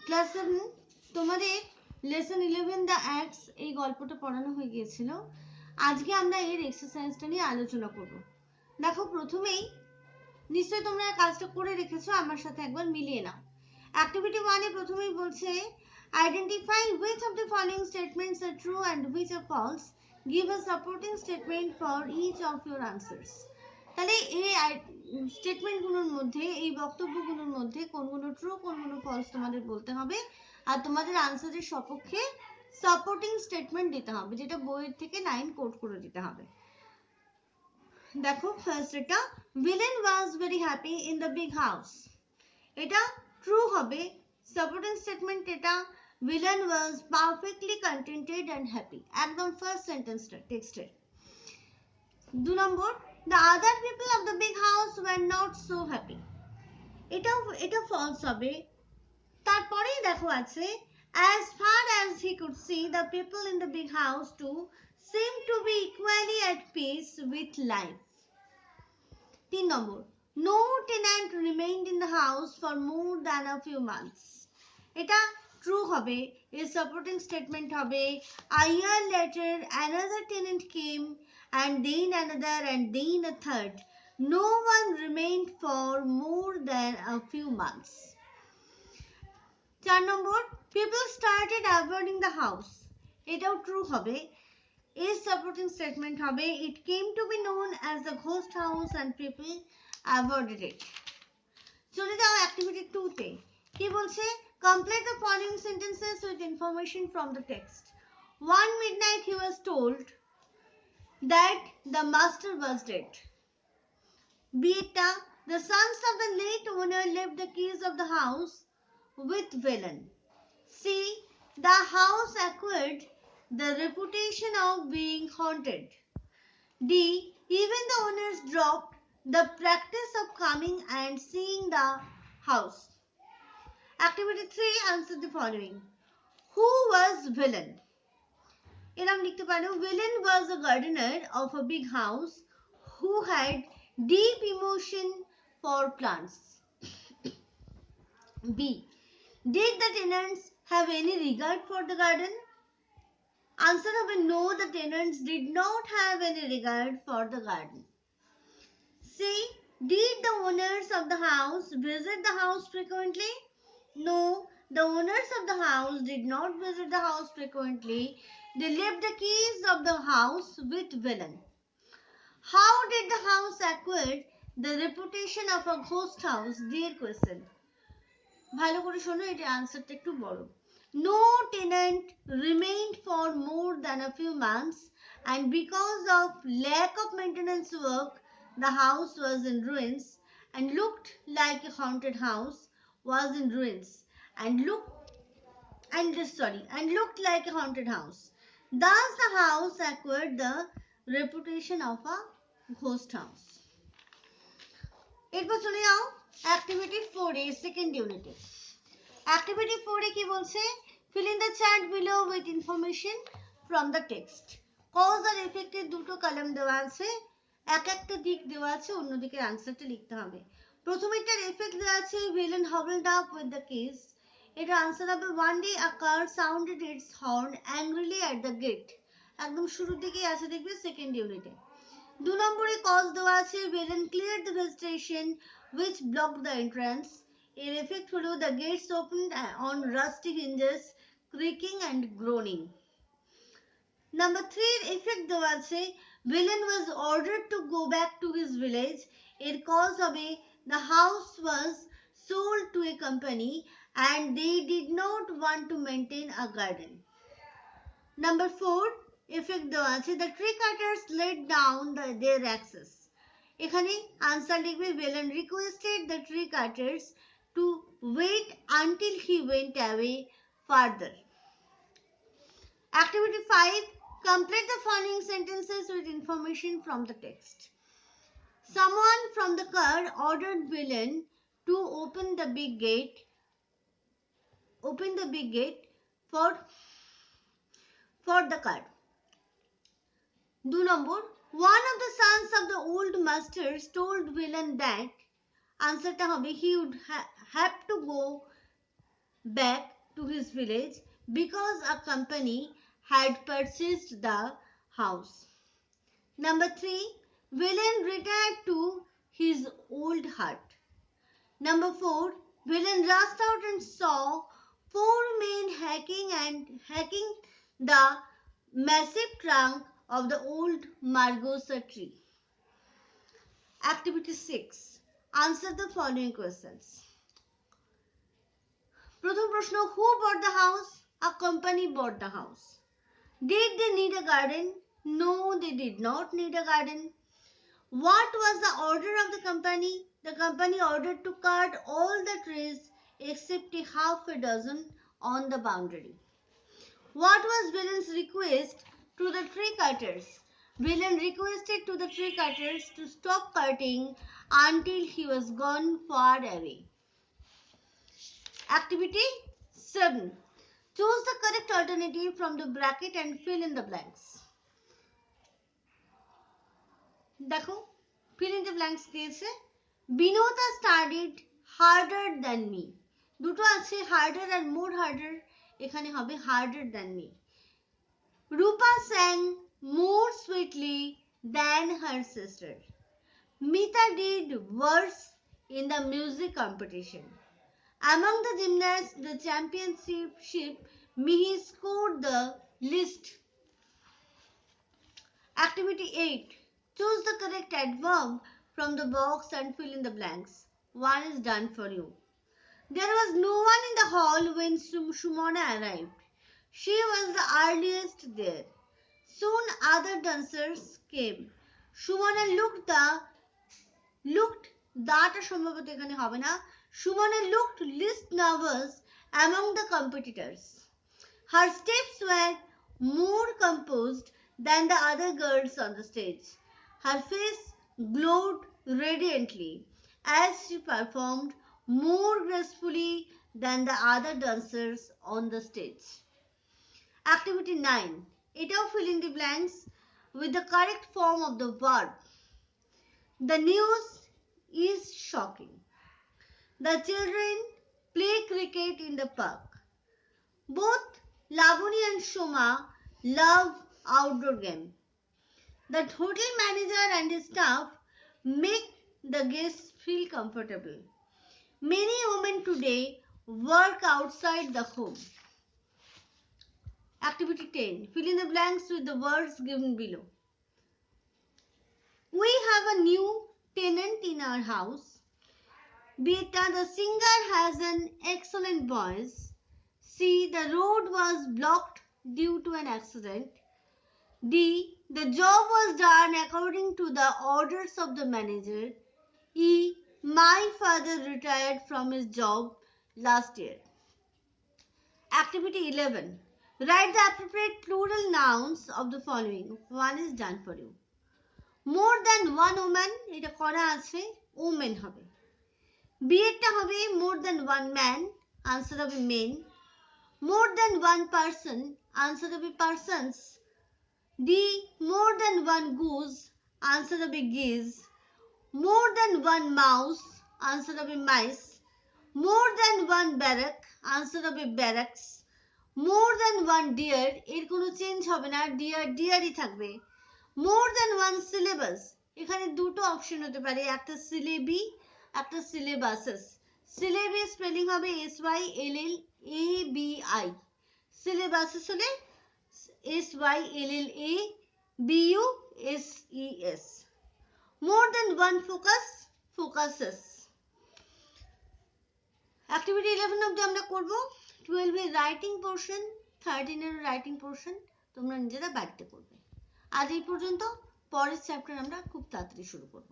Class 7 তোমাদের lesson 11 the acts এই গল্পটা পড়ানো হয়ে গিয়েছিল। আজকে আমরা এর এক্সারসাইজটা নিয়ে আলোচনা করব। দেখো, প্রথমেই নিশ্চয়ই তোমরা কাজটা করে রেখেছো, আমার সাথে একবার মিলিয়ে নাও। অ্যাক্টিভিটি 1 এ প্রথমেই বলছে identify which of the following statements are true and which are false, give a supporting statement for each of your answers. তাহলে এই স্টেটমেন্টগুলোর মধ্যে, এই বক্তব্যগুলোর মধ্যে কোনগুলো ট্রু কোনগুলো ফলস তোমাদের বলতে হবে, আর তোমাদের আনসারের সপক্ষে সাপোর্টিং স্টেটমেন্ট দিতে হবে, যেটা বইয়ের থেকে লাইন কোট করে দিতে হবে। দেখো, ফার্স্ট এটা villain was very happy in the big house, এটা ট্রু হবে। সাপোর্টিং স্টেটমেন্ট এটা villain was perfectly contented and happy, একদম ফার্স্ট সেন্টেন্সটা টেক্সটের। 2 নম্বর, the other people of the big house were not so happy, এটা ফলস হবে। তারপরেই দেখো আছে as far as he could see the people in the big house too seemed to be equally at peace with life. 3 number, no tenant remained in the house for more than a few months, এটা true হবে। এর supporting statement হবে a year later another tenant came and then another and then a third, no one remained for more than a few months. 4 number, people started avoiding the house, এটাও true হবে। এর supporting statement হবে it came to be known as the ghost house and people avoided it. চলে যাও activity 2 তে। কি বলছে? Complete the following sentences with information from the text. One midnight he was told that the master was dead. B. The sons of the late owner left the keys of the house with villain. C. The house acquired the reputation of being haunted. D. Even the owners dropped the practice of coming and seeing the house. Activity 3, answer the following. Who was villain? এরকম লিখতে পারো, villain was a gardener of a big house who had deep emotion for plants. B. Did the tenants have any regard for the garden? Answer হবে no, the tenants did not have any regard for the garden. C. Did the owners of the house visit the house frequently? No, the owners of the house did not visit the house frequently. They left the keys of the house with villain. How did the house acquire the reputation of a ghost house? Dear question. ভালো করে শোনো, এটা আনসারটা একটু বড়। No tenant remained for more than a few months, and because of lack of maintenance work, the house was in ruins and looked like a haunted house, was in ruins and looked like a haunted house. Thus the house acquired the reputation of a ghost house. এরপর চলে যাও activity 4 এ, second ইউনিটে। Activity 4 এ কি বলছে? fill in the chat below with information from the text. Cause আর এফেক্টের দুটো column দেওয়া আছে, এক একটা দিক দেওয়া আছে, অন্যদিকে আনসারটা লিখতে হবে। প্রথমেরটার এফেক্ট দেওয়া আছে villain hobbled up with the keys, এটা আনসার হবে one day a car sounded its horn angrily at the gate, একদম শুরুর দিকেই আছে, দেখবে সেকেন্ড ইউনিটে। 2 নম্বরে কজ দেওয়া আছে villain cleared the vegetation which blocked the entrance, এর এফেক্ট হলো the gates opened on rusty hinges creaking and groaning. Number 3 এর এফেক্ট দেওয়া আছে villain was ordered to go back to his village, এর কজ হবে the house was sold to a company and they did not want to maintain a garden. Number 4 effect দেওয়া আছে the tree cutters laid down their axes, এখানে answer লিখবে villain requested the tree cutters to wait until he went away further. Activity 5, complete the following sentences with information from the text. Someone from the car ordered villain to open the big gate for the car. 2 number, one of the sons of the old masters told villain that আনসারটা হবে he would have to go back to his village because a company had purchased the house. Number 3, villain retired to his old hut. Number 4, villain rushed out and saw 4 men hacking the massive trunk of the old margosa tree. Activity 6. Answer the following questions. প্রথম প্রশ্ন, who bought the house? A company bought the house. Did they need a garden? No, they did not need a garden. What was the order of the company? The company ordered to cut all the trees except half a dozen on the boundary. What was villain's request to the tree cutters? Villain requested to the tree cutters to stop cutting until he was gone far away. Activity 7. Choose the correct alternative from the bracket and fill in the blanks. দেখো, fill in the blanks দিয়েছে। Binota studied harder than me. দুটো আছে, harder and more harder, এখানে হবে harder than me. Rupa sang more sweetly than her sister. Mita did worse in the music competition. Among the gymnasts, the championship, Mihi scored the least. Activity 8. Choose the correct adverb from the box and fill in the blanks. One is done for you. There was no one in the hall when Shumona arrived. She was the earliest there. Soon other dancers came. Shumona that সম্ভবত এখানে হবে না। Shumona looked least nervous among the competitors. Her steps were more composed than the other girls on the stage. Her face glowed radiantly as she performed more gracefully than the other dancers on the stage. Activity 9. এটাও fill in the blanks with the correct form of the verb. The news is shocking. The children play cricket in the park. Both Lavani and Shoma love outdoor game. The hotel manager and his staff make the guests feel comfortable. Many women today work outside the home. Activity 10. Fill in the blanks with the words given below. We have a new tenant in our house. Beta, the singer, has an excellent voice. C, the road was blocked due to an accident. D, the job was done according to the orders of the manager. E, my father retired from his job last year. Activity 11. Write the appropriate plural nouns of the following. One is done for you. More than one woman, এটা করা আছে, women হবে। B এরটা হবে more than one man, answer হবে men. More than one person, answer হবে persons. D, more than one goose, answer হবে geese. More than one mouse, answer হবে mice. More than one barrack, answer হবে barracks. More than one deer, এর কোনো change হবে না, deerই থাকবে। More than one syllabus, এখানে দুটো অপশন হতে পারে, একটা syllabi, একটা syllabuses. Syllabi স্পেলিং হবে SYLLABI, syllabuses হলে SYLLABUSES. More than one focus, focuses. Activity 11 অবধি আমরা করব। 12 এর রাইটিং পোর্শন, 13 এর রাইটিং পোর্শন তোমরা নিজেরা বাড়িতে করবে। আজ এই পর্যন্ত, পরের চ্যাপ্টার আমরা খুব তাড়াতাড়ি শুরু করব।